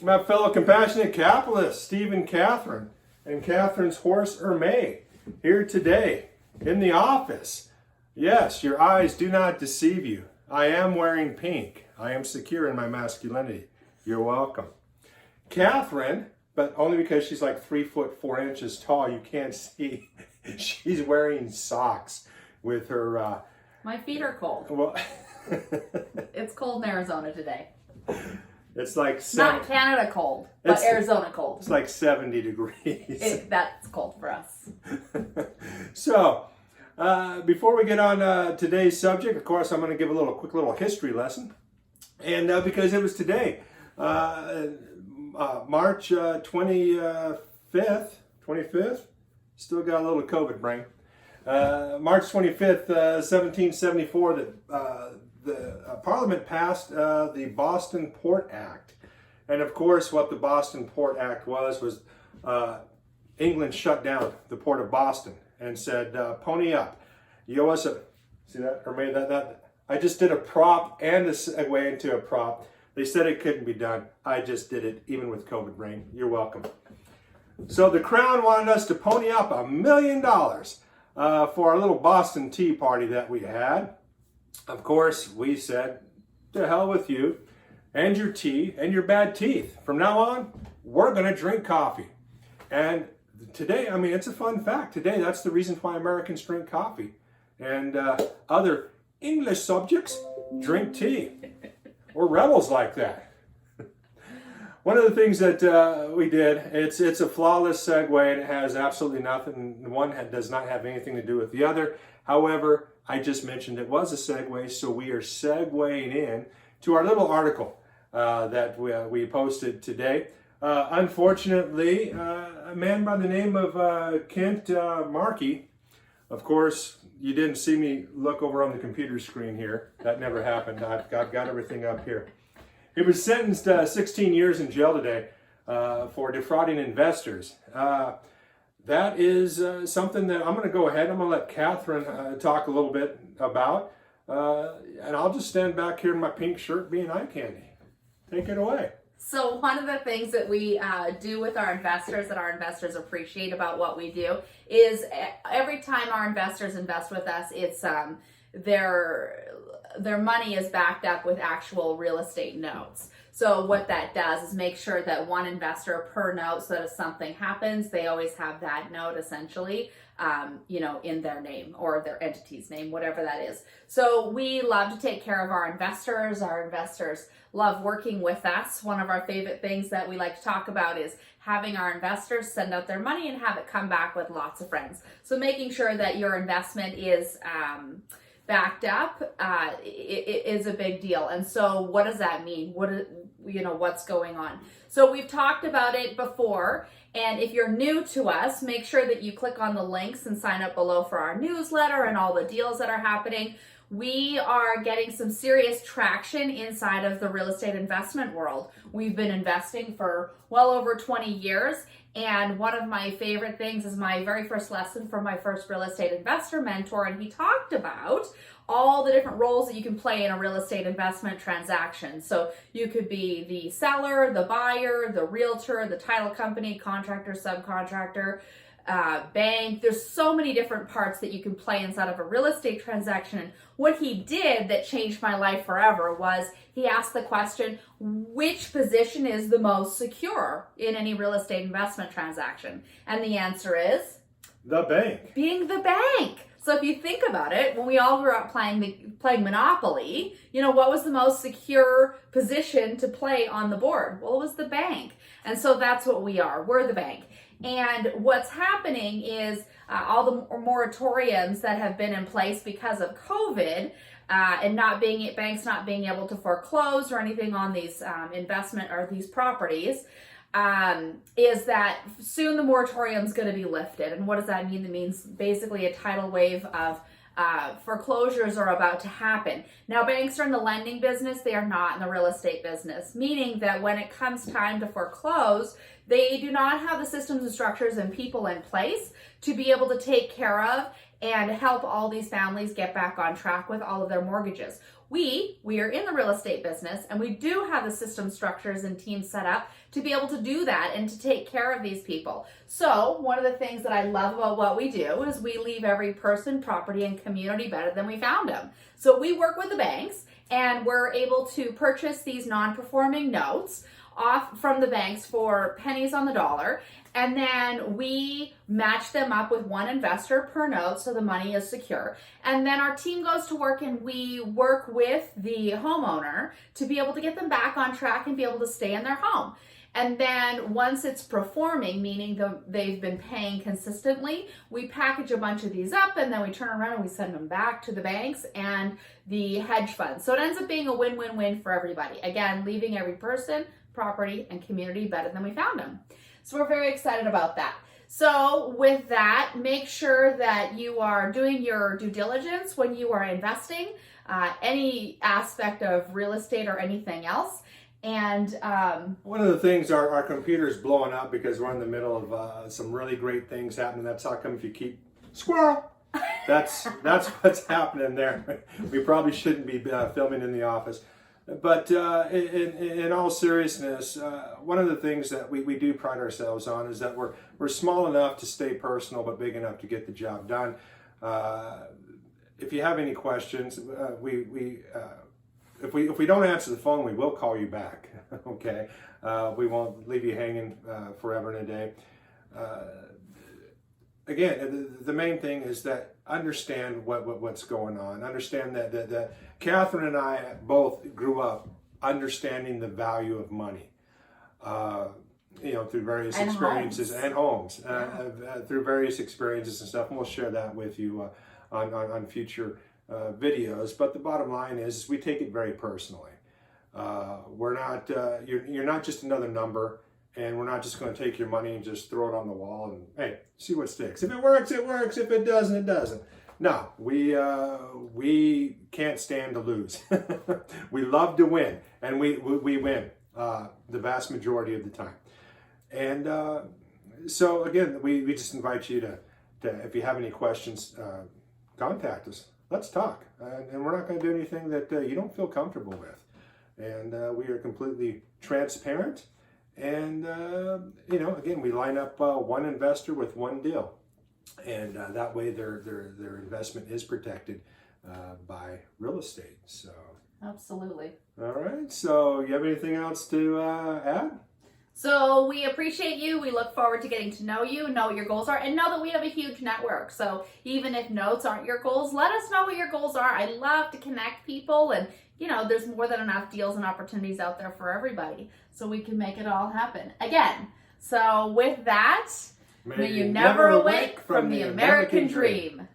My fellow compassionate capitalists, Steve and Catherine, and Catherine's horse Ermay, here today in the office. Yes, your eyes do not deceive you. I am wearing pink. I am secure in my masculinity. You're welcome. Catherine, but only because she's like 3'4" tall, you can't see. She's wearing socks with her. My feet are cold. Well, it's cold in Arizona today. It's like not Canada cold, but Arizona cold. It's like 70 degrees. That's cold for us. So, before we get on today's subject, of course, I'm going to give a quick little history lesson, and because it was today, March 25th. Still got a little COVID brain. March 25th, 1774, the Parliament passed the Boston Port Act. And of course, what the Boston Port Act was England shut down the port of Boston and said, pony up. You owe us a, see that, or made that, I just did a prop and a segue into a prop. They said it couldn't be done. I just did it, even with COVID brain. You're welcome. So the Crown wanted us to pony up $1 million for our little Boston Tea Party that we had. Of course, we said, to hell with you and your tea and your bad teeth. From now on, we're going to drink coffee. And today, I mean, it's a fun fact. Today, that's the reason why Americans drink coffee. And other English subjects drink tea. We're rebels like that. One of the things that we did, it's a flawless segue, and it has absolutely nothing. One does not have anything to do with the other. However, I just mentioned it was a segue, so we are segueing in to our little article that we posted today. Unfortunately, a man by the name of Kent Marquis, of course, you didn't see me look over on the computer screen here. That never happened. I've got everything up here. He was sentenced 16 years in jail today for defrauding investors. That is something that I'm going to go ahead. I'm going to let Catherine talk a little bit about. And I'll just stand back here in my pink shirt being eye candy. Take it away. So one of the things that we do with our investors that our investors appreciate about what we do is every time our investors invest with us, it's their money is backed up with actual real estate notes. So what that does is make sure that one investor per note, so that if something happens, they always have that note essentially, in their name or their entity's name, whatever that is. So we love to take care of our investors. Our investors love working with us. One of our favorite things that we like to talk about is having our investors send out their money and have it come back with lots of friends. So making sure that your investment is backed up is a big deal. And so what does that mean? What's going on? So we've talked about it before. And if you're new to us, make sure that you click on the links and sign up below for our newsletter and all the deals that are happening. We are getting some serious traction inside of the real estate investment world. We've been investing for well over 20 years. And one of my favorite things is my very first lesson from my first real estate investor mentor. And he talked about all the different roles that you can play in a real estate investment transaction. So you could be the seller, the buyer, the realtor, the title company, contractor, subcontractor, bank. There's so many different parts that you can play inside of a real estate transaction. And what he did that changed my life forever was he asked the question, which position is the most secure in any real estate investment transaction? And the answer is? The bank. Being the bank. So if you think about it, when we all grew up playing Monopoly, what was the most secure position to play on the board? Well, it was the bank. And so that's what we are. We're the bank. And what's happening is all the moratoriums that have been in place because of COVID and banks not being able to foreclose or anything on these investment or these properties, is that soon the moratorium is going to be lifted. And what does that mean? That means basically a tidal wave of foreclosures are about to happen. Now, banks are in the lending business. They are not in the real estate business, meaning that when it comes time to foreclose, they do not have the systems and structures and people in place to be able to take care of and help all these families get back on track with all of their mortgages. we are in the real estate business, and we do have the system structures and teams set up to be able to do that and to take care of these people. So one of the things that I love about what we do is we leave every person, property, and community better than we found them. So we work with the banks, and we're able to purchase these non-performing notes off from the banks for pennies on the dollar, and then we match them up with one investor per note so the money is secure. And then our team goes to work and we work with the homeowner to be able to get them back on track and be able to stay in their home. And then once it's performing, meaning they've been paying consistently, we package a bunch of these up and then we turn around and we send them back to the banks and the hedge funds. So it ends up being a win-win-win for everybody. Again, leaving every person, property, and community better than we found them. So we're very excited about that. So with that, make sure that you are doing your due diligence when you are investing, any aspect of real estate or anything else. And one of the things, our computer's blowing up because we're in the middle of some really great things happening. That's how come if you keep squirrel. That's what's happening there. We probably shouldn't be filming in the office. But in all seriousness, one of the things that we do pride ourselves on is that we're small enough to stay personal, but big enough to get the job done. If you have any questions, if we don't answer the phone, we will call you back. Okay, we won't leave you hanging forever and a day. Again, the main thing is that understand what's going on. Understand that Catherine and I both grew up understanding the value of money. Through various experiences and homes, through various experiences and stuff. And we'll share that with you on future videos. But the bottom line is we take it very personally. We're not. You're not just another number. And we're not just going to take your money and just throw it on the wall and, hey, see what sticks. If it works, it works. If it doesn't, it doesn't. No, we can't stand to lose. We love to win, and we win the vast majority of the time. And so, again, we just invite you to if you have any questions, contact us. Let's talk. And we're not going to do anything that you don't feel comfortable with. And we are completely transparent. And, again, we line up one investor with one deal. And that way their investment is protected by real estate. So absolutely. All right. So you have anything else to add? So we appreciate you. We look forward to getting to know you, know what your goals are, and know that we have a huge network. So even if notes aren't your goals, let us know what your goals are. I love to connect people, and there's more than enough deals and opportunities out there for everybody. So we can make it all happen. Again, so with that, may you never awake from the American dream.